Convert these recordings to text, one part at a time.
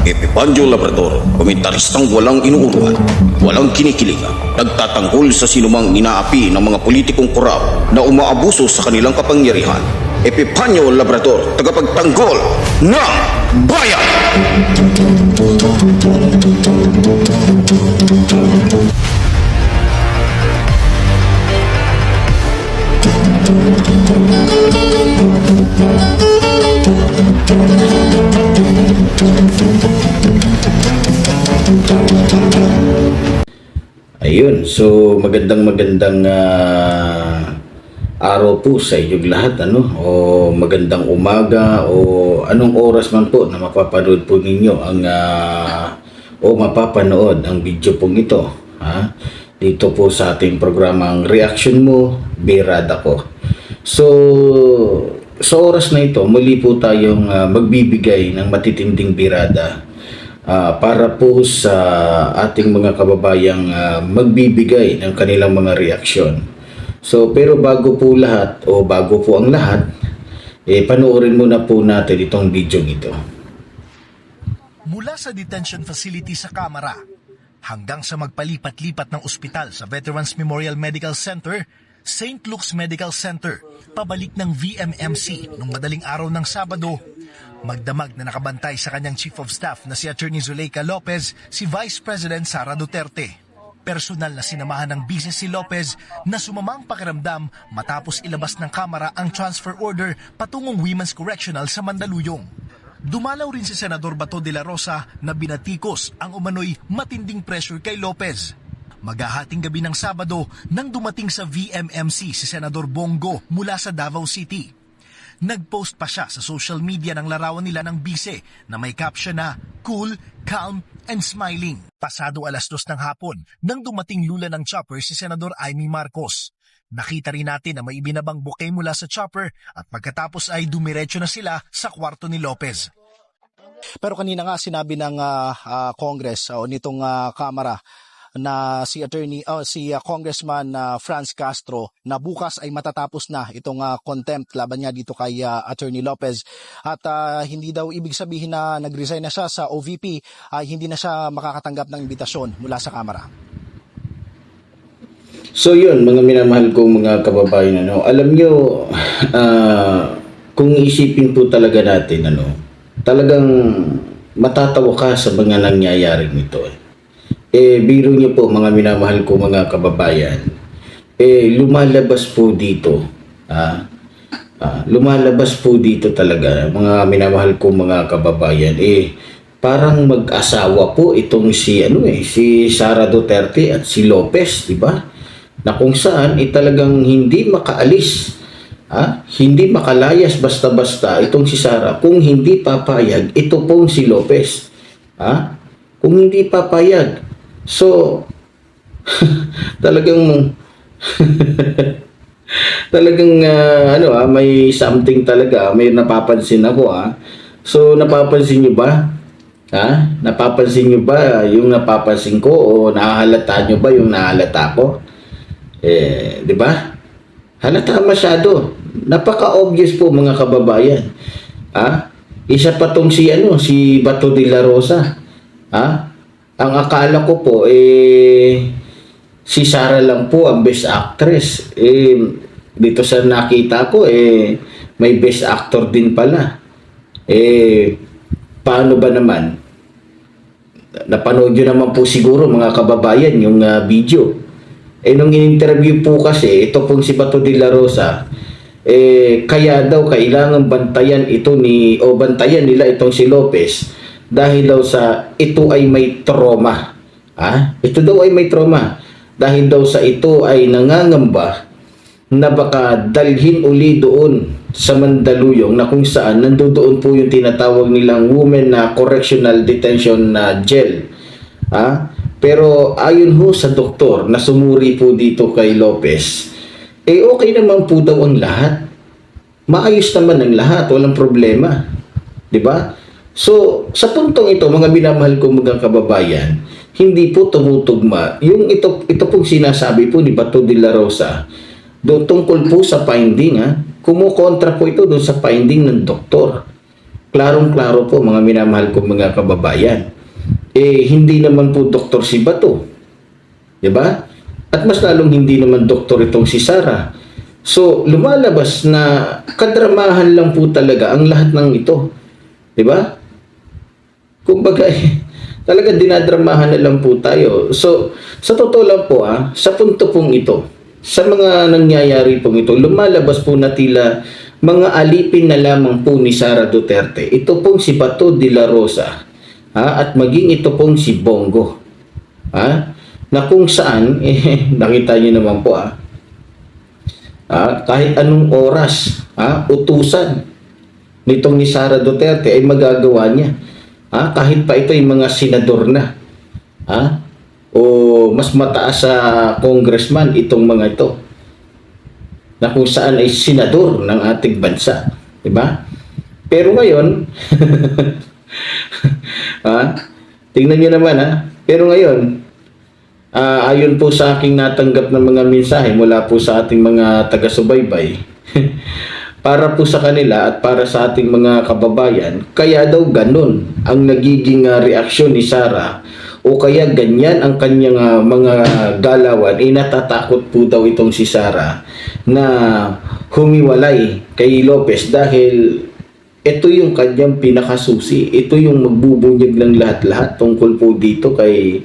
Epipandio Labrador, komentaristang walang inuurwan, walang kinikilingan, nagtatanggol sa sinumang inaapi ng mga politikong korap na umaabuso sa kanilang kapangyarihan. Epipandio Labrador, tagapagtanggol ng bayan! Ayun, so magandang araw po sa inyong lahat, o magandang umaga o anong oras man po na mapapanood po ninyo ang o mapapanood ang video pong ito, dito po sa ating programang Reaction Mo, Birada Ko. So sa oras na ito, muli po tayong magbibigay ng matitinding birada para po sa ating mga kababayang magbibigay ng kanilang mga reaksyon. So pero bago po ang lahat, panoorin muna po natin itong video ito. Mula sa detention facility sa Kamara hanggang sa magpalipat-lipat ng ospital sa Veterans Memorial Medical Center, St. Luke's Medical Center, pabalik ng VMMC nung madaling araw ng Sabado, magdamag na nakabantay sa kanyang Chief of Staff na si Attorney Zuleika Lopez, si Vice President Sara Duterte. Personal na sinamahan ng business si Lopez na sumamang pakiramdam matapos ilabas ng Kamara ang transfer order patungong Women's Correctional sa Mandaluyong. Dumalaw rin si Senador Bato de la Rosa na binatikos ang umano'y matinding pressure kay Lopez. Maghahating gabi ng Sabado nang dumating sa VMMC si Senador Bongo mula sa Davao City. Nag-post pa siya sa social media ng larawan nila ng bise na may caption na "Cool, Calm, and Smiling". Pasado 2:00 ng hapon nang dumating lula ng chopper si Senador Amy Marcos. Nakita rin natin na may ibinabang bouquet mula sa chopper at pagkatapos ay dumiretso na sila sa kwarto ni Lopez. Pero kanina nga sinabi ng Congress o nitong Kamara na si Congressman Franz Castro na bukas ay matatapos na itong contempt laban niya dito kay Attorney Lopez at hindi daw ibig sabihin na nag-resign na siya sa OVP ay hindi na siya makakatanggap ng imbitasyon mula sa Kamara. So yun, mga minamahal kong mga kababayan, alam nyo, kung isipin po talaga natin, talagang matatawa ka sa mga nangyayaring ito. Biro niyo po, mga minamahal ko mga kababayan, lumalabas po dito, lumalabas po dito talaga, mga minamahal ko mga kababayan, parang mag-asawa po itong si Sara Duterte at si Lopez, di ba? Na kung saan talagang hindi makaalis, hindi makalayas basta-basta itong si Sara kung hindi papayag ito pong si Lopez, kung hindi papayag. So talagang may something talaga, may napapansin ako. So napapansin niyo ba? Napapansin niyo ba yung napapansin ko o nahahalata niyo ba yung nahalata ko? Di ba? Halata masyado. Napaka-obvious po mga kababayan. Isa pa tong si Bato de la Rosa. Ang akala ko po si Sara lang po ang best actress. Dito sa nakita ko may best actor din pala. Paano ba naman? Napanood nyo naman po siguro mga kababayan yung video. Nung in-interview po kasi ito pong si Bato de la Rosa, kaya daw kailangan bantayan nila itong si Lopez dahil daw sa ito ay may trauma. Ito daw ay may trauma dahil daw sa ito ay nangangamba na baka dalhin uli doon sa Mandaluyong na kung saan nandoon po yung tinatawag nilang Women Correctional Detention Jail. Pero ayon ho sa doktor na sumuri po dito kay Lopez, okay naman po daw ang lahat. Maayos naman ang lahat, walang problema. 'Di ba? So, sa puntong ito, mga binamahal kong mga kababayan, hindi po tumutugma yung ito pong sinasabi po ni Bato de la Rosa tungkol po sa finding, kumukontra po ito doon sa finding ng doktor. Klarong-klaro po mga minamahal kong mga kababayan. Hindi naman po doktor si Bato. 'Di ba? At mas lalong hindi naman doktor itong si Sara. So, lumalabas na kadramahan lang po talaga ang lahat ng ito. 'Di ba? Kumbaga, talaga dinadramahan na lang po tayo. So, sa totoo lang po, sa punto pong ito, sa mga nangyayari pong ito, lumalabas po na tila mga alipin na lamang po ni Sara Duterte. Ito pong si Bato de la Rosa, at maging ito pong si Bongo. Na kung saan, nakita niyo naman po, kahit anong oras, utusan nitong ni Sara Duterte ay magagawa niya. Kahit pa ito yung mga senador na, o mas mataas sa congressman itong mga ito, na kung saan ay senador ng ating bansa, 'di ba? Pero ngayon, tingnan niyo naman, pero ngayon, ayon po sa aking natanggap ng mga mensahe mula po sa ating mga taga-subaybay, para po sa kanila at para sa ating mga kababayan, kaya daw ganun ang nagiging reaksyon ni Sara, o kaya ganyan ang kanyang mga galawan, natatakot po daw itong si Sara na humiwalay kay Lopez dahil ito yung kanyang pinakasusi. Ito yung magbubunyag ng lahat-lahat tungkol po dito kay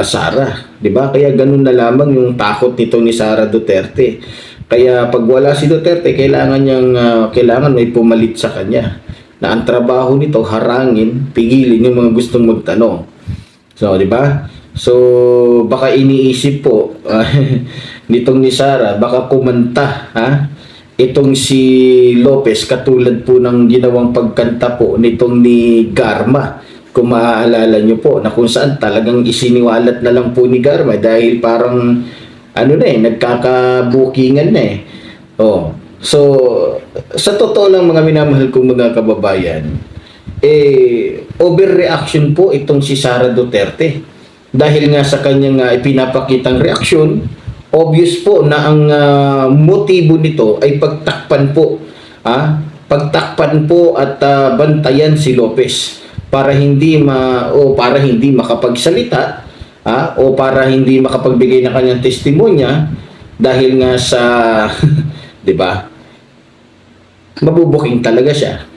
Sara. 'Di ba? Kaya ganun na lamang yung takot nito ni Sara Duterte. Kaya pag wala si Duterte, kailangan may pumalit sa kanya. Na ang trabaho nito, harangin, pigilin yung mga gustong magtanong. So, 'di ba? So, baka iniisip po nitong ni Sara, baka kumanta, itong si Lopez katulad po ng ginawang pagkanta po nitong ni Garma. Kung maaalala nyo po, na kung saan talagang isiniwalat na lang po ni Garma dahil parang nagkakabukingan na So, sa totoo lang mga minamahal kong mga kababayan, overreaction po itong si Sara Duterte. Dahil nga sa kanyang ipinapakitang reaksyon, obvious po na ang motibo nito ay pagtakpan po. Pagtakpan po at bantayan si Lopez para hindi makapagsalita, o para hindi makapagbigay ng kanyang testimonya dahil nga sa 'di ba? Mabubuking talaga siya.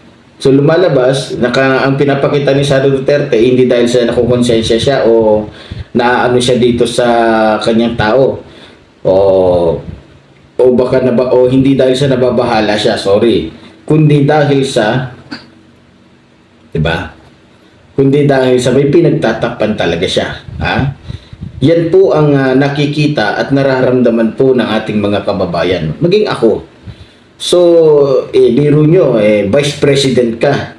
So lumalabas ang pinapakita ni Sara Duterte hindi dahil sa nakukonsensya siya o naaano siya dito sa kanyang tao o baka o hindi dahil sa nababahala siya, sorry, kundi dahil sa 'di ba? Kundi dahil sa may pinagtatakpan talaga siya. Yan po ang nakikita at nararamdaman po ng ating mga kababayan. Maging ako. So, biro nyo, Vice President ka.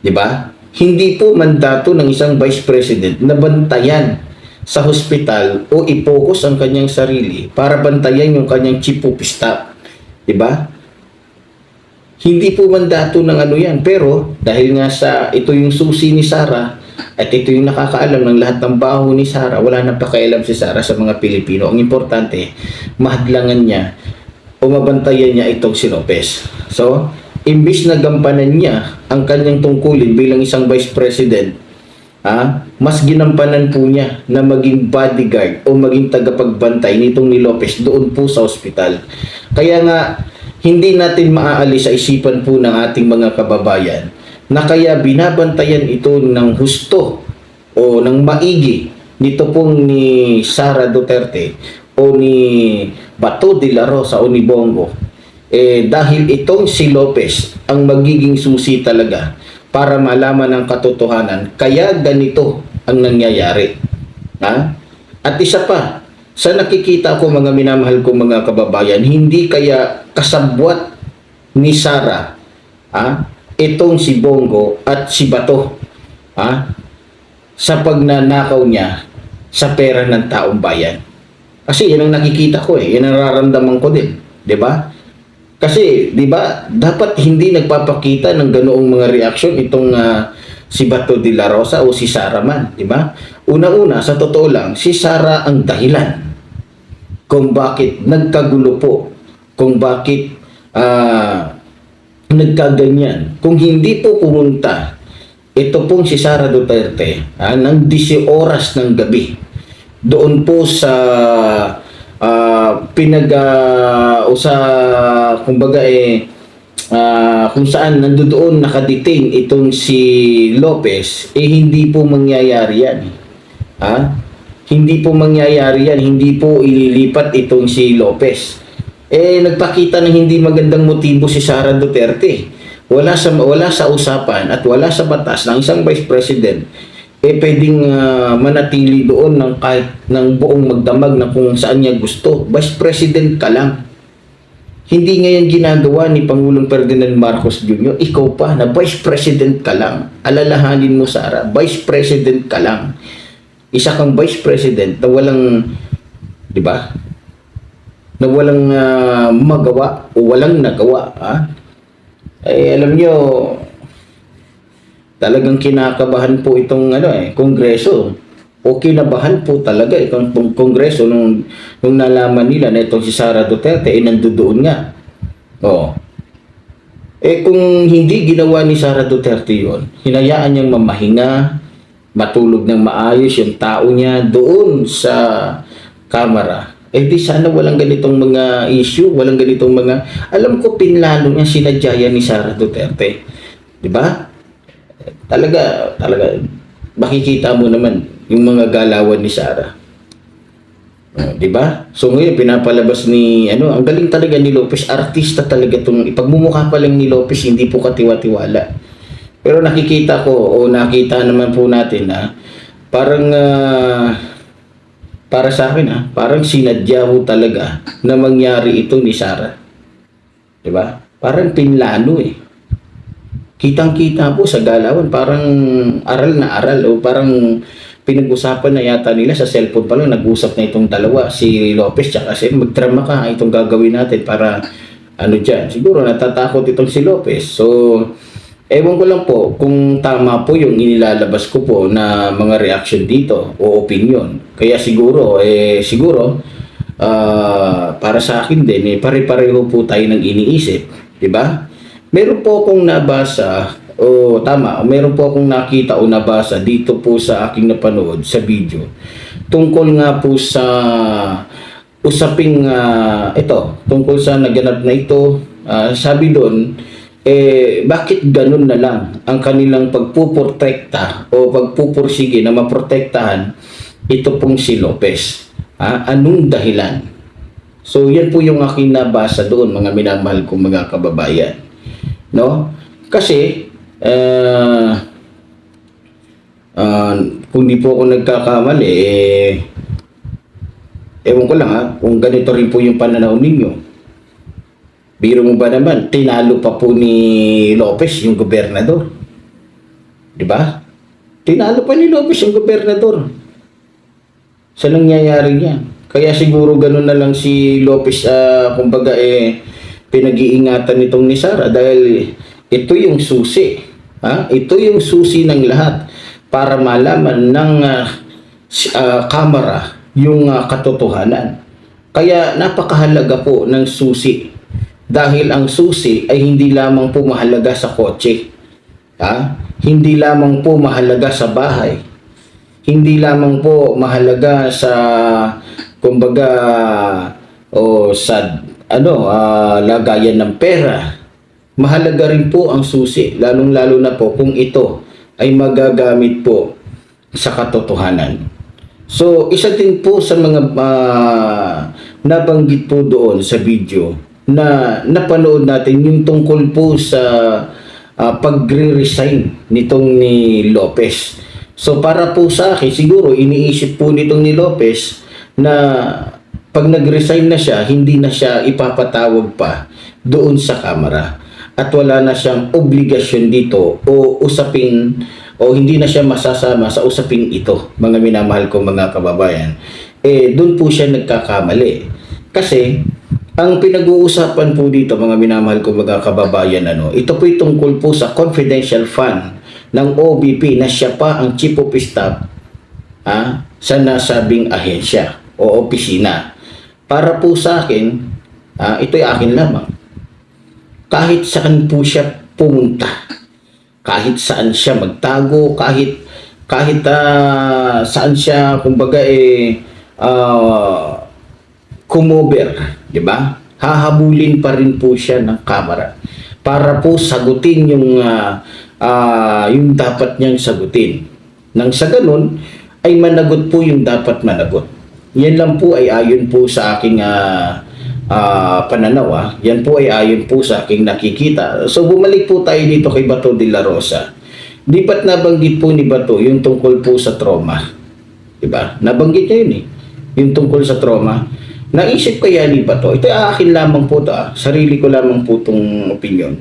'Di ba? Hindi po mandato ng isang Vice President na bantayan sa hospital o i-focus ang kanyang sarili para bantayan yung kanyang chief of staff. 'Di ba? Hindi po mandato ng yan. Pero, dahil nga ito yung susi ni Sara, at ito yung nakakaalam ng lahat ng baho ni Sara, wala na pakialam si Sara sa mga Pilipino. Ang importante, mahadlangan niya o mabantayan niya itong si Lopez. So, imbis na gampanan niya ang kanyang tungkulin bilang isang Vice President, mas ginampanan po niya na maging bodyguard o maging tagapagbantay nitong ni Lopez doon po sa ospital. Kaya nga, hindi natin maaalis sa isipan po ng ating mga kababayan na kaya binabantayan ito ng husto o ng maigi nito pong ni Sara Duterte o ni Bato de la Rosa o ni Bongo, dahil itong si Lopez ang magiging susi talaga para malaman ang katotohanan. Kaya ganito ang nangyayari. At isa pa, sa nakikita ko mga minamahal kong mga kababayan, hindi kaya kasabwat ni Sara itong si Bongo at si Bato sa pagnanakaw niya sa pera ng taong bayan. Kasi yan ang nakikita ko, yan ang nararamdaman ko din, 'di ba? Kasi 'di ba, dapat hindi nagpapakita ng ganoong mga reaksyon itong si Bato de la Rosa o si Sara man, 'di ba? Una-una, sa totoo lang, si Sara ang dahilan kung bakit nagkagulo po, kung bakit nagkaganyan. Kung hindi po pumunta, ito pong si Sara Duterte ng 10 oras ng gabi doon po sa kung saan nandoon nakadetain itong si Lopez, hindi po mangyayari yan. Hindi po mangyayari yan, hindi po ililipat itong si Lopez. Nagpakita ng hindi magandang motibo si Sara Duterte. Wala sa usapan at wala sa batas ng isang Vice President pwedeng manatili doon ng kahit ng buong magdamag na kung saan niya gusto. Vice President ka lang. Hindi ngayon ginagawa ni Pangulong Ferdinand Marcos Jr. Ikaw pa na Vice President ka lang. Alalahanin mo, Sara, Vice President ka lang. Isa kang Vice President na walang, di ba? Na walang magawa o walang nagawa. Alam nyo, talagang kinakabahan po itong Kongreso. O kinabahan po talaga itong Kongreso nung nalaman nila na itong si Sara Duterte nandoon nga. Kung hindi ginawa ni Sara Duterte yon, hinayaan niyang mamahinga, matulog ng maayos yung tao niya doon sa Kamara, di sana walang ganitong mga issue, walang ganitong mga, alam ko pinlano niya sinadya ni Sara Duterte. Di ba? Talaga, makikita mo naman yung mga galawan ni Sara. Di ba? So ngayon, pinapalabas ni, ang galing talaga ni Lopez, artista talaga itong, ipagmumukha pa lang ni Lopez, hindi po katiwa-tiwala. Pero nakikita ko, o nakita naman po natin parang, para sa akin parang sinadya mo talaga na mangyari ito ni Sara. Di ba? Parang pinlano Kitang-kita po sa galawan, parang aral na aral o parang pinag-usapan na yata nila sa cellphone pa lang, nag-usap na itong dalawa, si Lopez tsaka si magdrama ka, itong gagawin natin para dyan. Siguro natatakot itong si Lopez. So, ewan ko lang po kung tama po yung inilalabas ko po na mga reaction dito o opinion. Kaya siguro, para sa akin din, pare-pareho po tayo ng iniisip. Diba? Meron po akong nabasa, meron po akong nakita o nabasa dito po sa aking napanood sa video. Tungkol nga po sa usaping tungkol sa naganap na ito, sabi doon, bakit ganun na lang ang kanilang pagpuprotekta o pagpupursige na maprotektahan ito pong si Lopez? Anong dahilan? So yan po yung aking nabasa doon, mga minamahal kong mga kababayan. No? Kasi kung di po ako nagkakamali, ewan ko lang kung ganito rin po yung pananaw ninyo. Biro mo ba naman, tinalo pa po ni Lopez yung gobernador. Di ba? Tinalo pa ni Lopez yung gobernador. Sa nangyayari niya. Kaya siguro ganun na lang si Lopez, kumbaga pinag-iingatan nitong ni Sara dahil ito yung susi. Ito yung susi ng lahat para malaman ng Kamara yung katotohanan. Kaya napakahalaga po ng susi. Dahil ang susi ay hindi lamang po mahalaga sa kotse. Hindi lamang po mahalaga sa bahay. Hindi lamang po mahalaga sa kumbaga sa lagayan ng pera. Mahalaga rin po ang susi, lalong-lalo na po kung ito ay magagamit po sa katotohanan. So, isa din po sa mga nabanggit po doon sa video na napanood natin yung tungkol po sa pagre-resign nitong ni Lopez. So, para po sa akin, siguro iniisip po nitong ni Lopez na pag nag-resign na siya, hindi na siya ipapatawag pa doon sa Kamara. At wala na siyang obligasyon dito o usaping o hindi na siya masasama sa usaping ito, mga minamahal ko mga kababayan. Doon po siya nagkakamali. Kasi, ang pinag-uusapan po dito, mga minamahal ko mga kababayan, ito po tungkol po sa confidential fund ng OBP na siya pa ang chief of staff sa nasabing ahensya o opisina. Para po sa akin, ito'y akin lamang. kahit saan po siya pumunta, kahit saan siya magtago, kahit saan siya kumbaga kumober, di ba? Hahabulin pa rin po siya ng kamera para po sagutin yung dapat niyang sagutin. Nang sa ganun ay managot po yung dapat managot. Yan lang po ay ayon po sa aking pananaw. Yan po ay ayon po sa aking nakikita. So bumalik po tayo dito kay Bato de la Rosa. Di ba't nabanggit po ni Bato yung tungkol po sa trauma? Diba? Nabanggit niya yun eh. Yung tungkol sa trauma. Naisip kaya ni Bato, ito akin lamang po ito, sarili ko lamang po itong opinion.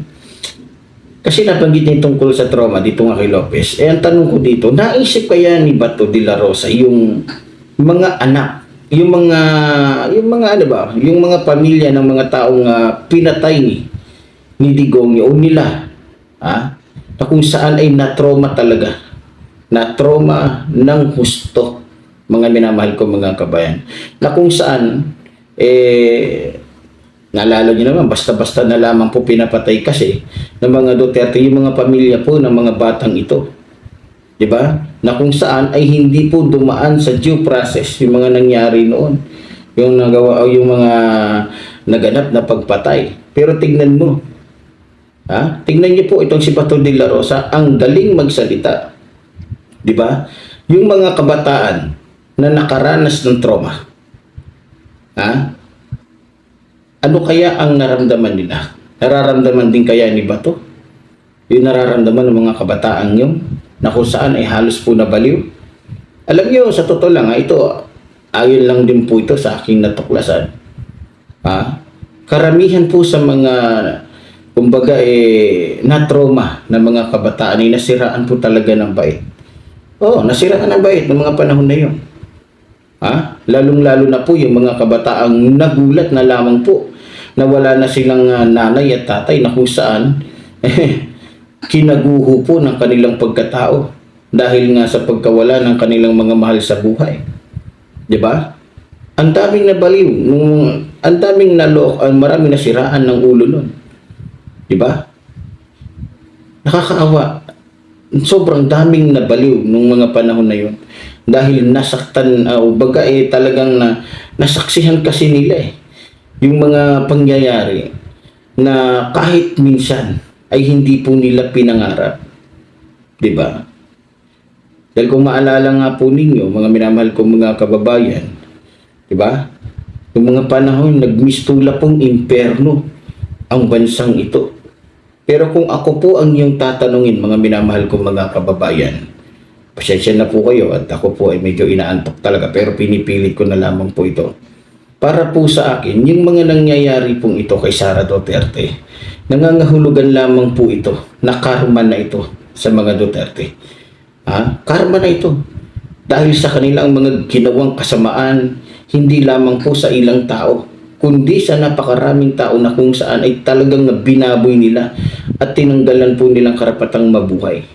Kasi nabanggit niya yung tungkol sa trauma dito nga kay Lopez. Ang tanong ko dito, naisip kaya ni Bato de la Rosa yung mga anak, yung mga pamilya ng mga taong pinatay ni Digong o nila, na kung saan ay na-trauma talaga, na-trauma ng husto, mga minamahal ko mga kabayan, na kung saan naalala nyo naman, basta-basta na lamang po pinapatay kasi ng mga Duterte yung mga pamilya po ng mga batang ito. Diba? Na kung saan ay hindi po dumaan sa due process yung mga nangyari noon. Yung nagawa o yung mga naganap na pagpatay. Pero tignan mo. Tignan niyo po itong si Bato de la Rosa, ang galing magsalita. Diba? Yung mga kabataan na nakaranas ng trauma. Ano kaya ang naramdaman nila? Nararamdaman din kaya ni Bato? Yung nararamdaman ng mga kabataan yun? Na kung saan ay halos po nabaliw. Alam niyo, sa totoo lang, ito, ayon lang din po ito sa aking natuklasan. Karamihan po sa mga, kumbaga, na-trauma na mga kabataan ay nasiraan po talaga ng bait. Nasiraan ng bait ng mga panahon na yun. Lalong-lalo na po yung mga kabataang nagulat na lamang po na wala na silang nanay at tatay na kung saan kinaguho po ng kanilang pagkatao dahil nga sa pagkawala ng kanilang mga mahal sa buhay. 'Di ba? Ang daming nabaliw, ang daming maraming nasiraan ng ulo nun. 'Di ba? Nakakaawa. Sobrang daming nabaliw nung mga panahon na 'yon dahil nasaktan talagang nasaksihan kasi nila yung mga pangyayari na kahit minsan ay hindi po nila pinangarap. Diba? Dahil kung maalala nga po ninyo, mga minamahal ko mga kababayan, diba? Yung mga panahon, nagmistula pong imperno ang bansang ito. Pero kung ako po ang iyong tatanungin, mga minamahal ko mga kababayan, pasensya na po kayo at ako po ay medyo inaantok talaga pero pinipilit ko na lamang po ito. Para po sa akin, yung mga nangyayari pong ito kay Sara Duterte, nangangahulugan lamang po ito na karma na ito sa mga Duterte. Karma na ito. Dahil sa kanilang mga ginawang kasamaan, hindi lamang po sa ilang tao, kundi sa napakaraming tao na kung saan ay talagang binaboy nila at tinanggalan po nilang karapatang mabuhay.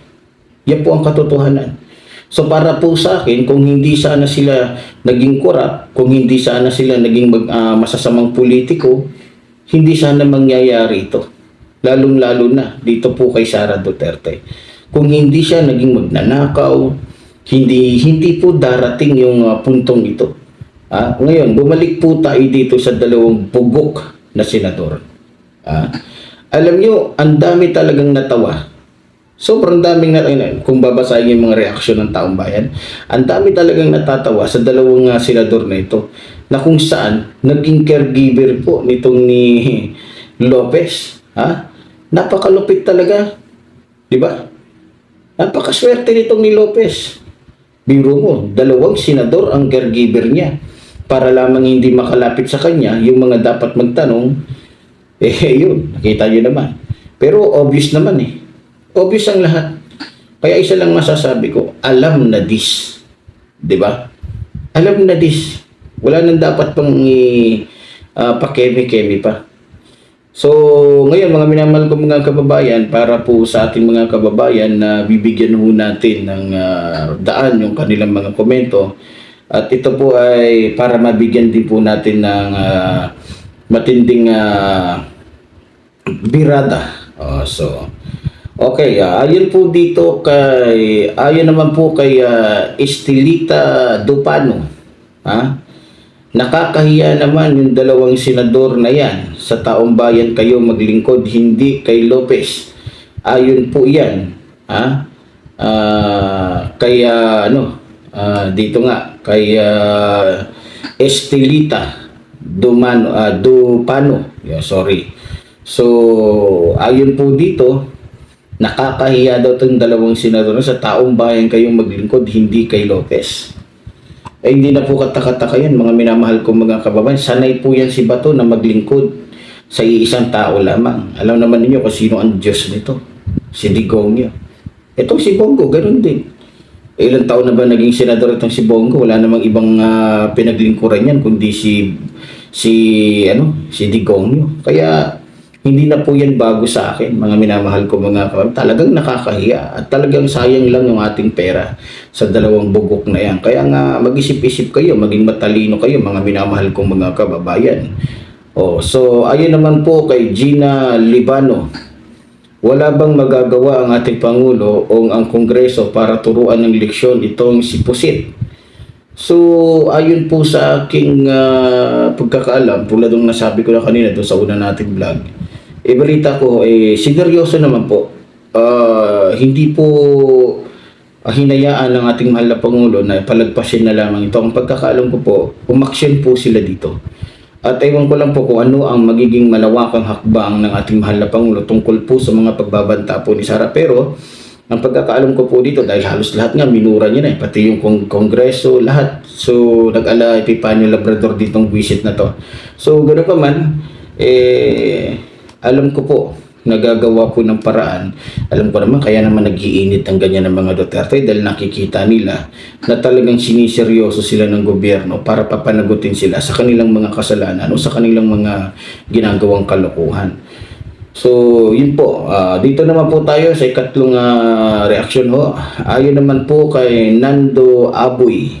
Yan po ang katotohanan. So para po sa akin, kung hindi sana sila naging korap, kung hindi sana sila naging masasamang politiko, hindi sana mangyayari ito. Lalong-lalo na dito po kay Sara Duterte. Kung hindi siya naging magnanakaw, hindi po darating yung puntong ito. Ngayon, bumalik po tayo dito sa dalawang bugok na senador. Alam nyo, ang dami talagang natawa. Sobrang daming kung babasahin yung mga reaksyon ng taong bayan, ang dami talagang natatawa sa dalawang senador na ito na kung saan naging caregiver po nitong ni Lopez. Napakalupit talaga. Di ba? Napakaswerte nitong ni Lopez. Biro mo, dalawang senador ang caregiver niya para lamang hindi makalapit sa kanya yung mga dapat magtanong. Yun, nakita nyo naman. Pero obvious naman Obvious ang lahat. Kaya isa lang masasabi ko, alam na this. 'Di ba? Alam na this. Wala nang dapat pang pakeme-keme pa. So, ngayon mga minamahal ko mga kababayan, para po sa ating mga kababayan na bibigyan ho natin ng daan yung kanilang mga komento. At ito po ay para mabigyan din po natin ng matinding Birada. Okay, ayon naman po kay Estelita Dupano. Nakakahiya naman yung dalawang senador na yan. Sa taong bayan kayo maglingkod, hindi kay Lopez. Ayon po yan. Dito nga, kay Estelita Dupano. Sorry. So, ayon po dito, nakakahiya daw itong dalawang senador na sa taong bayan kayong maglingkod, hindi kay Lopez. Hindi na po katakataka yan, mga minamahal kong mga kababayan. Sanay po yan si Bato na maglingkod sa iisang tao lamang. Alam naman ninyo kung sino ang Diyos nito. Si Digongyo. Itong si Bongo, ganun din. Ilang taon na ba naging senador itong si Bongo? Wala namang ibang pinaglingkuran yan kundi si Digongyo. Kaya hindi na po yan bago sa akin, mga minamahal ko mga kababayan. Talagang nakakahiya at talagang sayang lang yung ating pera sa dalawang bugok na yan. Kaya nga mag-isip-isip kayo, maging matalino kayo, mga minamahal kong mga kababayan. So ayun naman po kay Gina Libano. Wala bang magagawa ang ating Pangulo o ang Kongreso para turuan ng leksyon itong si Pusit? So, ayun po sa aking pagkakaalam, tulad ng nasabi ko na kanina doon sa una nating vlog, balita ko, sineryoso naman po. Hindi po hinayaan ng ating mahal na Pangulo na palagpasin na lamang ito. Ang pagkakaalam ko po, umaksyon po sila dito. At ewan ko lang po kung ano ang magiging malawakang hakbang ng ating mahal na Pangulo tungkol po sa mga pagbabanta po ni Sara. Pero, ang pagkakaalam ko po dito, dahil halos lahat nga minura niya na, pati yung Kongreso, lahat. So, nag-ala Epifanio Labrador ditong visit na to. So, gano'n pa man, alam ko po, nagagawa po ng paraan. Alam ko naman, kaya naman nag-iinit ang ganyan ng mga Duterte dahil nakikita nila na talagang siniseryoso sila ng gobyerno para papanagutin sila sa kanilang mga kasalanan o sa kanilang mga ginagawang kalokohan. So, yun po. Dito naman po tayo sa ikatlong reaksyon ho. Ayon naman po kay Nando Aboy.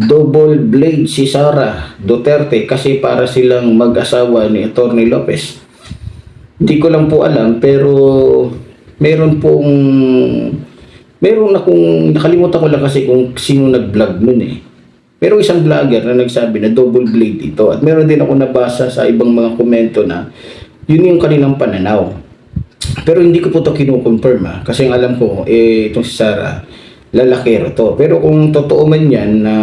Double blade si Sara Duterte kasi para silang mag-asawa ni Atty. Lopez. Hindi ko lang po alam pero meron akong nakalimutan ko lang kasi kung sino nag-vlog nun Pero isang vlogger na nagsabi na double blade ito at meron din ako nabasa sa ibang mga komento na yun yung kanilang pananaw. Pero hindi ko po ito kinukonfirm kasi ang alam ko itong si Sara lalakero to. Pero kung totoo man yan na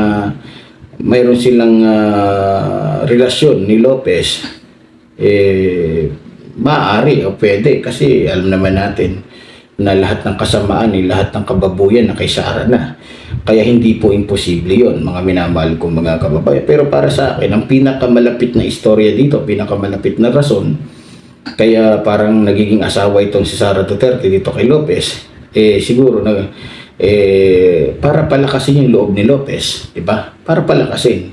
mayroon silang relasyon ni Lopez, maaari o pwede kasi alam naman natin na lahat ng kasamaan lahat ng kababuyan na kay Sara na. Kaya hindi po imposible yon, mga minamahal kong mga kababayan. Pero para sa akin, ang pinakamalapit na istorya dito, pinakamalapit na rason, kaya parang nagiging asawa itong si Sara Duterte dito kay Lopez, siguro na para palakasin yung loob ni Lopez, diba? Para palakasin.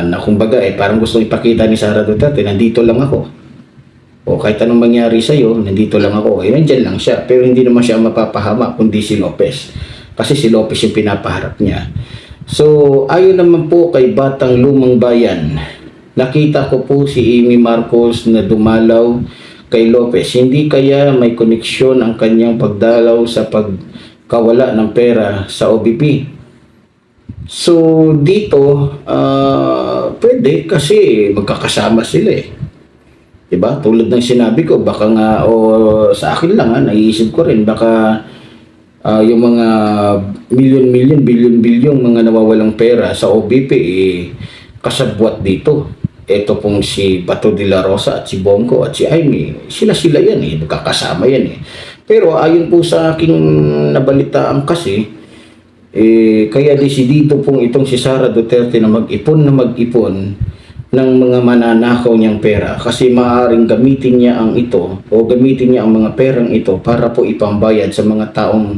Na kumbaga, parang gusto ipakita ni Sara Duterte, nandito lang ako. O kahit anong mangyari sa'yo, nandito lang ako. Nandyan lang siya. Pero hindi naman siya mapapahama, kundi si Lopez. Kasi si Lopez yung pinapaharap niya. So, ayon naman po kay Batang Lumang Bayan, nakita ko po si Amy Marcos na dumalaw kay Lopez. Hindi kaya may koneksyon ang kanyang pagdalaw sa pagkawala ng pera sa OBP. So, dito, pwede kasi magkakasama sila Diba? Tulad ng sinabi ko, baka nga, o sa akin lang naiisip ko rin, baka yung mga milyon-milyon, bilyon-bilyong mga nawawalang pera sa OBP, kasabwat dito. Ito pong si Bato de la Rosa at si Bongo at si Amy, sila yan magkakasama yan Pero ayon po sa aking nabalitaan kasi, kaya desidido pong itong si Sara Duterte na mag-ipon ng mga mananakaw niyang pera kasi maaaring gamitin niya ang mga perang ito para po ipambayad sa mga taong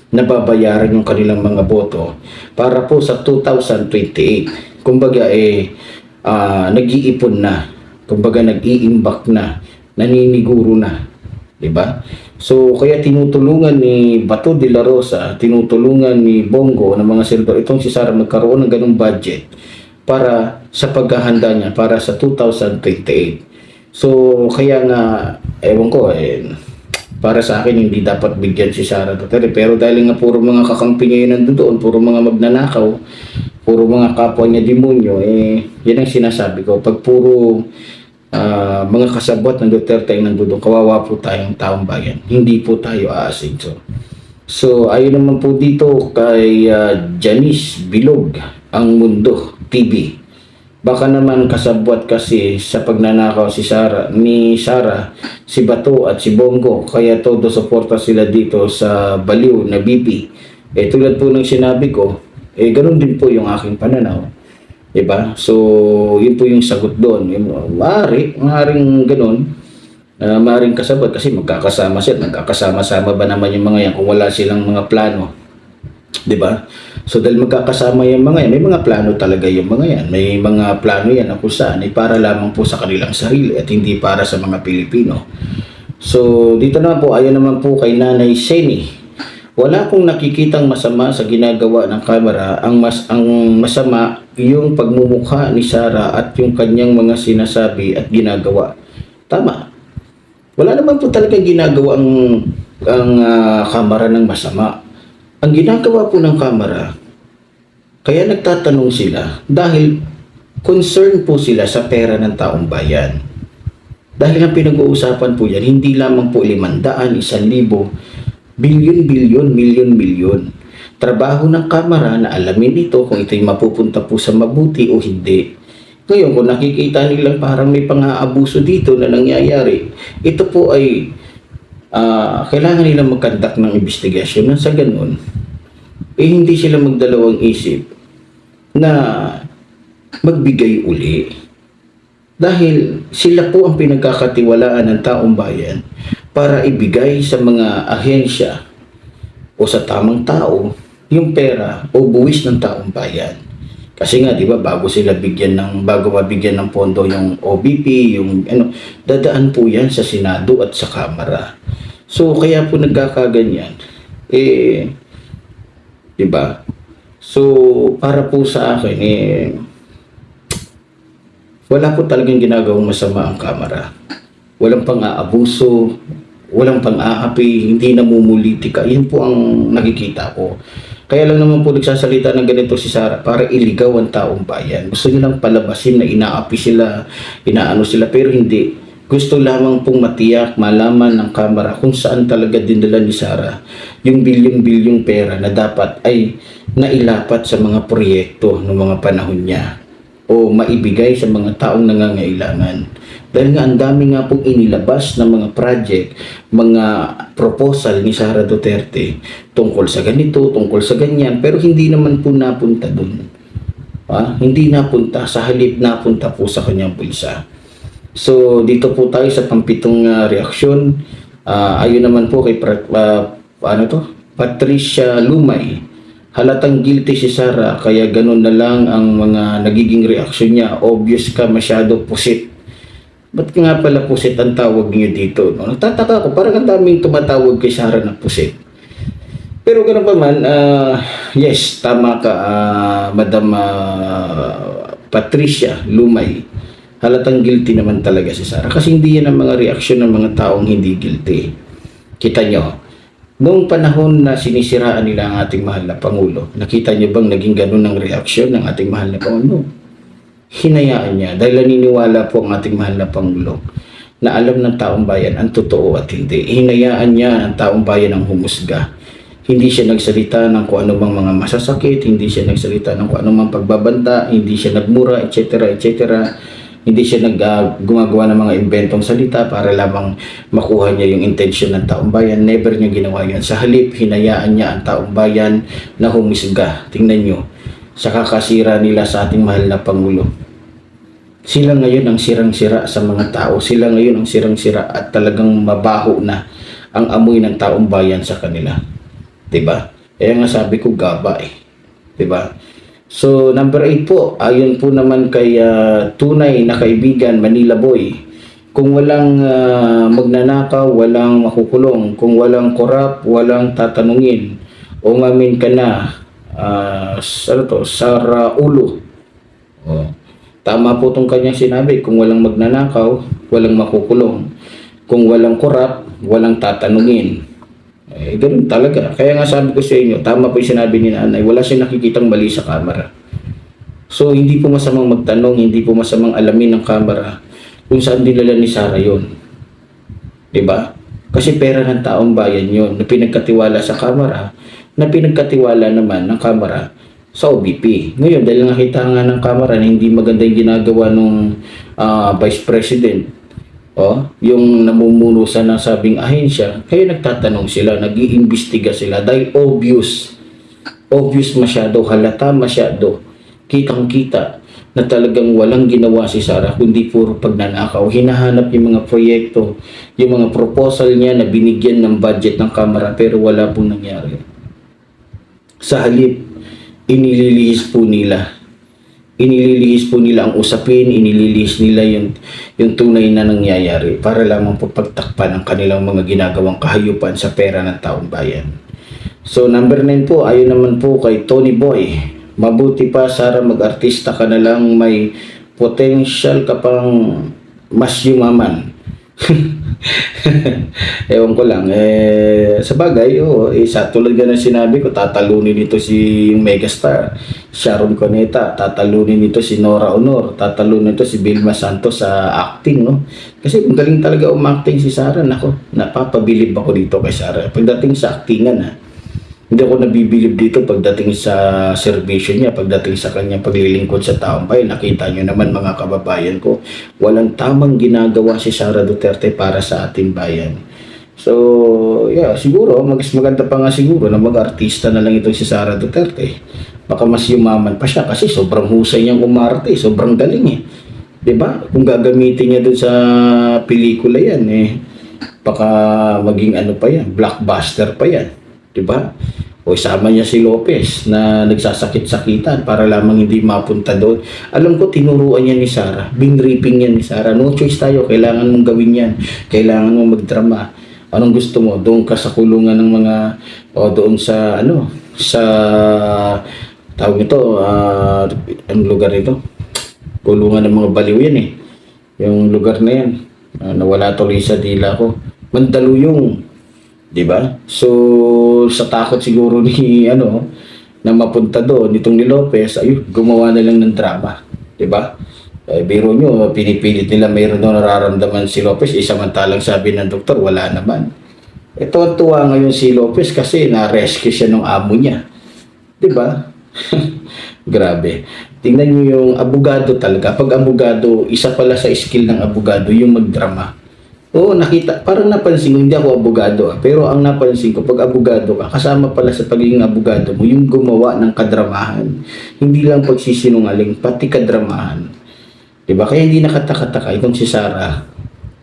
nababayaran yung kanilang mga boto para po sa 2028. Kumbaga nag-iipon na, kumbaga nag-iimbak na, naniniguro na, diba? So kaya tinutulungan ni Bato de la Rosa, tinutulungan ni Bongo ng mga senador itong si Sara magkaroon ng ganung budget para sa paghahanda niya para sa 2028. So, kaya nga, ewan ko, para sa akin, hindi dapat bigyan si Sara Duterte. Pero dahil nga puro mga kakampi niya yun nandoon, puro mga magnanakaw, puro mga kapwa niya demonyo, yan ang sinasabi ko. Pag puro mga kasabwat ng Duterte ay nandoon, kawawa po tayong taong bayan. Hindi po tayo aasenso. So, ayun naman po dito kay Janice Bilog, Ang Mundo TV. Baka naman kasabwat kasi sa pagnanakaw ni Sara, si Bato at si Bongo, kaya todo suporta sila dito sa baliw na BP. Tulad po ng sinabi ko, ganun din po yung aking pananaw. Diba? So, yun po yung sagot doon. Maaaring ganun, maaaring kasabwat kasi magkakasama sila. Magkakasama-sama ba naman yung mga yan kung wala silang mga plano? Diba? So dahil magkakasama yung mga yan, may mga plano talaga yung mga yan. May mga plano yan na kung saan ay para lamang po sa kanilang sarili at hindi para sa mga Pilipino. So dito naman po, ayon naman po kay Nanay Seni. Wala akong nakikitang masama sa ginagawa ng kamera. Ang masama yung pagmumukha ni Sara at yung kanyang mga sinasabi at ginagawa. Tama. Wala naman po talaga ginagawa ang kamera ng masama. Ang ginagawa po ng kamera, kaya nagtatanong sila dahil concern po sila sa pera ng taong bayan. Dahil ang pinag-uusapan po yan, hindi lamang po 500, 1,000, bilyon-bilyon, milyon-milyon. Trabaho ng kamera na alamin ito kung ito'y mapupunta po sa mabuti o hindi. Ngayon, kung nakikita nilang parang may pang-aabuso dito na nangyayari, ito po ay kailangan nilang mag-conduct ng investigasyon na sa ganun, hindi sila magdalawang isip na magbigay uli. Dahil sila po ang pinagkakatiwalaan ng taong bayan para ibigay sa mga ahensya o sa tamang tao yung pera o buwis ng taong bayan. Kasi nga, di ba, bago mabigyan ng pondo yung OBP, dadaan po yan sa Senado at sa Kamara. So, kaya po nagkakaganyan. Di ba? So, para po sa akin, wala po talagang ginagawang masama ang Kamara. Walang pang-aabuso, walang pang-aapi, hindi namumulitika. Yan po ang nakikita ko. Kaya lang naman po nagsasalita ng ganito si Sara para iligaw ang taong bayan. Gusto nilang palabasin na inaapi sila, inaano sila, pero hindi. Gusto lamang pong matiyak, malaman ng kamera kung saan talaga dinala ni Sara yung bilyong-bilyong pera na dapat ay nailapat sa mga proyekto ng mga panahon niya o maibigay sa mga taong nangangailangan. Dahil nga ang dami nga pong inilabas na mga project, mga proposal ni Sara Duterte tungkol sa ganito, tungkol sa ganyan, pero hindi naman po napunta dun. Hindi napunta, sa halip napunta po sa kanyang bulsa. So dito po tayo sa pampitong reaksyon. Ayun naman po kay Patricia Lumay. Halatang guilty si Sara kaya ganun na lang ang mga nagiging reaksyon niya. Obvious ka, masyado pusit. Ba't nga pala pusit ang tawag niyo dito? No? Nagtataka ko, parang ang daming tumatawag kay Sara na pusit. Pero ganun pa man, yes, tama ka, Madam Patricia Lumay. Halatang guilty naman talaga si Sara. Kasi hindi yan ang mga reaksyon ng mga taong hindi guilty. Kita nyo, noong panahon na sinisiraan nila ang ating mahal na Pangulo, nakita nyo bang naging ganun ang reaksyon ng ating mahal na Pangulo? Hinayaan niya dahil naniniwala po ang ating mahal na Pangulo na alam ng taong bayan ang totoo at hindi. Hinayaan niya ang taong bayan ang humusga. Hindi siya nagsalita ng kung anumang mga masasakit, hindi siya nagsalita ng kung anumang pagbabanta, hindi siya nagmura, etc. etc. Hindi siya gumagawa ng mga inventong salita para lamang makuha niya yung intensyon ng taong bayan. Never niya ginawa yan. Sa halip, hinayaan niya ang taong bayan na humisga. Tingnan nyo, sa kakasira nila sa ating mahal na Pangulo. Sila ngayon ang sirang-sira sa mga tao. Sila ngayon ang sirang-sira at talagang mabaho na ang amoy ng taong bayan sa kanila. Diba? Kaya nga sabi ko, gaba eh. Diba? So, number 8 po, ayon po naman kay tunay na kaibigan, Manila Boy. Kung walang magnanakaw, walang makukulong. Kung walang korap, walang tatanungin. O ngamin ka na, Sara Ulo. Tama po itong kanyang sinabi, kung walang magnanakaw, walang makukulong. Kung walang korap, walang tatanungin. Ganun talaga. Kaya nga sabi ko sa inyo, tama po yung sinabi ni nanay, wala siya nakikitang mali sa camera. So, hindi po masamang magtanong, hindi po masamang alamin ng camera kung saan dinala ni Sara yun. Diba? Kasi pera ng taong bayan yun na pinagkatiwala sa camera, na pinagkatiwala naman ng camera sa OBP. Ngayon, dahil nakita nga ng camera na hindi maganda yung ginagawa ng Vice President, yung namumuno sa nasabing ahensya, kaya nagtatanong sila, nag-iimbestiga sila dahil obvious masyado, halata masyado, kitang-kita na talagang walang ginawa si Sara kundi puro pagnanakaw. Hinahanap yung mga proyekto, yung mga proposal niya na binigyan ng budget ng kamera pero wala pong nangyari. Sa halip, inililihis po nila ang usapin, inililihis nila yung tunay na nangyayari para lamang po pagtakpan ang kanilang mga ginagawang kahayupan sa pera ng taong bayan. So number 9 po, ayon naman po kay Tony Boy, mabuti pa Sara, mag-artista ka na lang, may potential ka pang mas yumaman. Ewan ko lang, sa bagay, sa tulad nga ng sinabi ko, tatalunin nito si megastar Sharon Cuneta, tatalunin nito si Nora Honor, tatalunin nito si Vilma Santos sa acting, no? Kasi kung galing talaga umacting si Sara, nako, napapabilib ako dito kay Sara. Pagdating sa actingan, hindi ako nabibilib dito pagdating sa servisyo niya, pagdating sa kanya paglilingkod sa taong bayan. Nakita nyo naman mga kababayan ko, walang tamang ginagawa si Sara Duterte para sa ating bayan. So, yeah, siguro, maganda pa nga siguro na mag-artista na lang ito si Sara Duterte. Baka mas yumaman pa siya kasi sobrang husay niyang umarte, sobrang galing eh. 'Di ba? Kung gagamitin niya doon sa pelikula yan, baka maging ano pa yan, blockbuster pa yan. Diba? O isama niya si Lopez na nagsasakit-sakitan para lamang hindi mapunta doon. Alam ko, tinuruan niya ni Sara. Binripping niya ni Sara. No choice tayo. Kailangan mong gawin yan. Kailangan mong magdrama. Anong gusto mo? Doon ka sa kulungan ng mga, doon sa, sa, tawag ito, anong lugar ito? Kulungan ng mga baliw yan eh. Yung lugar na yan. Nawala tuloy sa dila ko. Mandaluyong. Diba? So, sa takot siguro ni, na mapunta doon, nitong ni Lopez, gumawa na lang ng drama. Diba? Biro nyo, pinipilit nila mayroon doon nararamdaman si Lopez, samantalang sabi ng doktor, wala naman. Tuwa ngayon si Lopez kasi na-rescue siya ng amo niya. Diba? Grabe. Tingnan nyo yung abogado talaga. Pag abogado, isa pala sa skill ng abogado, yung magdrama. Oo, nakita, parang napansin ko, hindi ako abogado, pero ang napansin ko, pag abogado ka, kasama pala sa pagiging abogado mo, yung gumawa ng kadramahan. Hindi lang pagsisinungaling, pati kadramahan. Diba? Kaya hindi nakataka-taka itong si Sara.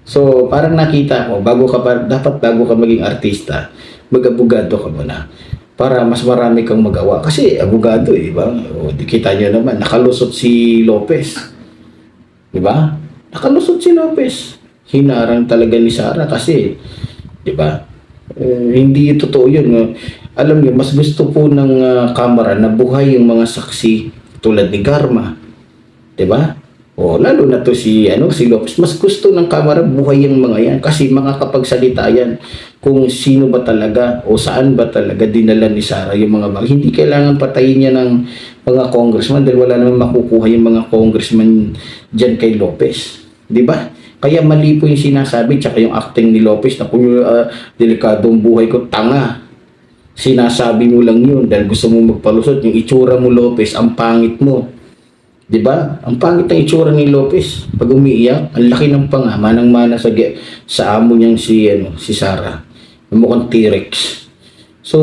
So, parang nakita ko, dapat bago ka maging artista, mag-abogado ka muna. Para mas marami kang magawa. Kasi abogado, diba? O, kita nyo naman, nakalusot si Lopez. Diba? Nakalusot si Lopez. Hinarang talaga ni Sara kasi, di ba? Hindi totoo yun. Alam niyo, mas gusto po ng kamera na buhay yung mga saksi tulad ni Garma. Di ba? O lalo na to si Lopez, mas gusto ng kamera buhay yung mga yan kasi makakapagsalita yan kung sino ba talaga o saan ba talaga dinala ni Sara yung mga bagay. Hindi kailangan patayin niya ng mga congressman dahil wala naman makukuha yung mga congressman dyan kay Lopez. Di ba? Kaya mali po yung sinasabi tsaka yung acting ni Lopez na kung delikadong buhay ko, tanga. Sinasabi mo lang yun dahil gusto mo magpalusot. Yung itsura mo, Lopez, ang pangit mo. Diba? Ang pangit ng itsura ni Lopez. Pag umiiyak, ang laki ng panga, manang-mana sa amo niyang si Sara. Mukhang T-Rex. So,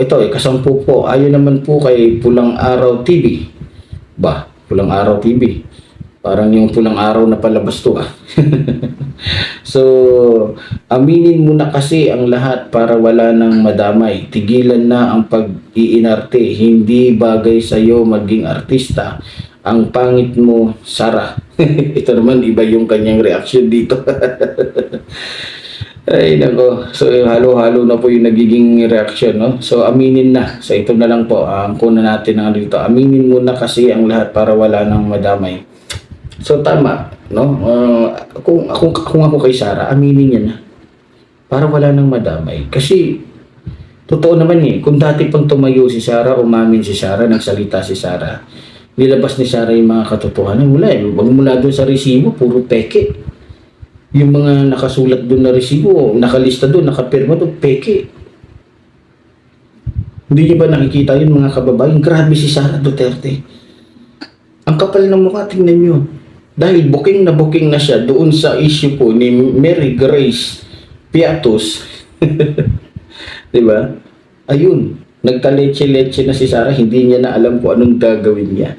ito, kasampu po. Ayon naman po kay Pulang Araw TV. Pulang Araw TV. Parang yung pulang araw na palabas to So, aminin mo na kasi ang lahat para wala nang madamay. Tigilan na ang pag-iinarte. Hindi bagay sa'yo maging artista. Ang pangit mo, Sara. Ito naman, iba yung kanyang reaction dito. Ay, nako. So, halo-halo na po yung nagiging reaction, no? So, aminin na. So, ito na lang po. Ang kuna natin dito. Aminin mo na kasi ang lahat para wala nang madamay. So tama, no? Kung ako kay Sara, aminin niya na. Para wala nang madamay. Kasi totoo naman kung dati pang tumayo si Sara, umamin si Sara, nagsalita si Sara, nilabas ni Sara yung mga katotohanan, wala mula doon sa resibo, puro peke. Yung mga nakasulat doon na resibo, nakalista doon, nakapirma doon, peke. Hindi niyo ba nakikita yun mga kababayan? Grabe si Sara Duterte. Ang kapal ng mukha, tingnan nyo. Dahil booking na siya doon sa issue po ni Mary Grace Piatos. Diba? Ayun, nagka-leche-leche na si Sara, hindi niya na alam kung anong gagawin niya.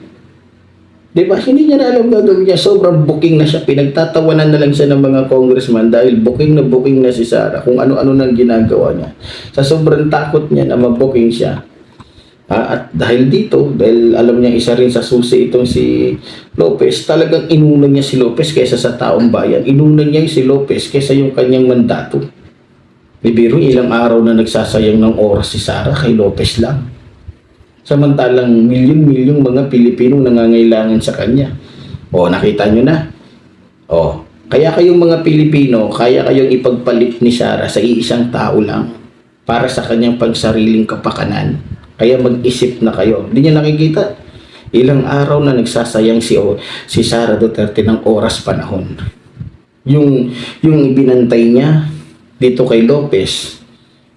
Diba? Hindi niya na alam gagawin niya. Sobrang booking na siya. Pinagtatawanan na lang siya ng mga congressman dahil booking na si Sara kung ano-ano nang ginagawa niya. Sa sobrang takot niya na mabooking siya. At dahil dito, dahil alam niya isa rin sa susi itong si Lopez, talagang inunan niya si Lopez kaysa sa taong bayan. Inunan niya si Lopez kaysa yung kanyang mandato. Bibiro, ilang araw na nagsasayang ng oras si Sara kay Lopez lang. Samantalang milyon-milyong mga Pilipino nangangailangan sa kanya. O, nakita nyo na. O, kaya kayong mga Pilipino, kaya kayong ipagpalit ni Sara sa iisang tao lang para sa kanyang pangsariling kapakanan. Kaya mag-isip na kayo. Hindi niya nakikita. Ilang araw na nagsasayang si Sara Duterte ng oras panahon. Yung ibinantay niya dito kay Lopez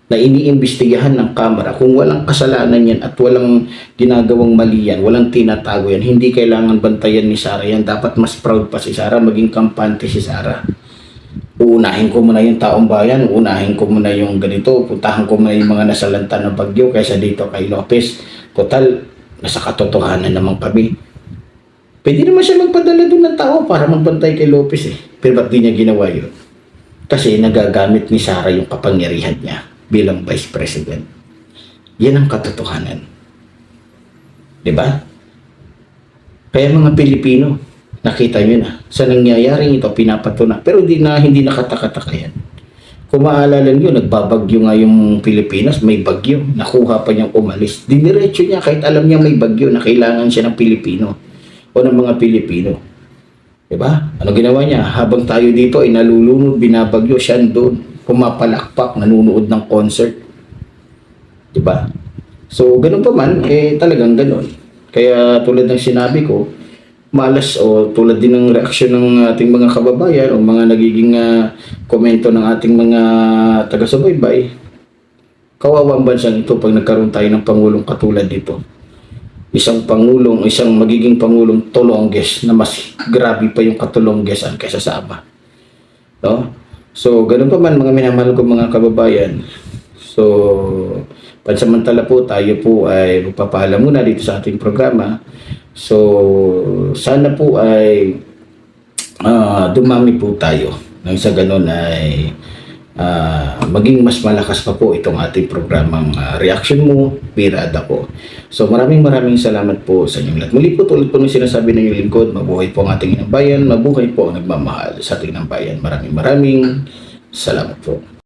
na iniimbestigahan ng Kamara, kung walang kasalanan yan at walang ginagawang mali yan, walang tinatago yan, hindi kailangan bantayan ni Sara yan. Dapat mas proud pa si Sara, maging kampante si Sara. Uunahin ko muna yung taong bayan, uunahin ko muna yung ganito, puntahan ko muna yung mga nasalanta ng bagyo kaysa dito kay Lopez. Total, nasa katotohanan naman kami. Pwede naman siya magpadala doon ng tao para magbantay kay Lopez Pero ba't di niya ginawa yun? Kasi nagagamit ni Sara yung kapangyarihan niya bilang Vice President. Yan ang katotohanan. Diba? Kaya mga Pilipino, nakita nyo na, sa nangyayaring ito, pinapatuna. Pero hindi nakataka-taka yan. Kung maalala nyo, nagbabagyo nga yung Pilipinas, may bagyo. Nakuha pa niyang umalis. Diniretso niya, kahit alam niya may bagyo, na kailangan siya ng Pilipino o ng mga Pilipino. Diba? Ano ginawa niya? Habang tayo dito ay nalulunod, binabagyo, siya doon, pumapalakpak, nanunood ng concert. Diba? So, ganun pa man, talagang ganun. Kaya tulad ng sinabi ko, malas o tulad din ng reaksyon ng ating mga kababayan o mga nagiging komento ng ating mga taga-subaybay, kawawa ang bansang ito pag nagkaroon tayo ng pangulong katulad dito. Isang magiging pangulong tulongges na mas grabe pa yung katulonggesan kaysa sa ama. No? So, ganun pa man mga minamahal ko mga kababayan. So, pansamantala po tayo po ay magpapaalam muna dito sa ating programa. So, sana po ay dumami po tayo nang sa ganun ay maging mas malakas pa po itong ating programang reaction mo, birada ko. So, maraming salamat po sa inyong lahat. Muli po tulad po ng sinasabi ng inyong lingkod, mabuhay po ang ating inang bayan, mabuhay po ang nagmamahal sa ating inang bayan. Maraming salamat po.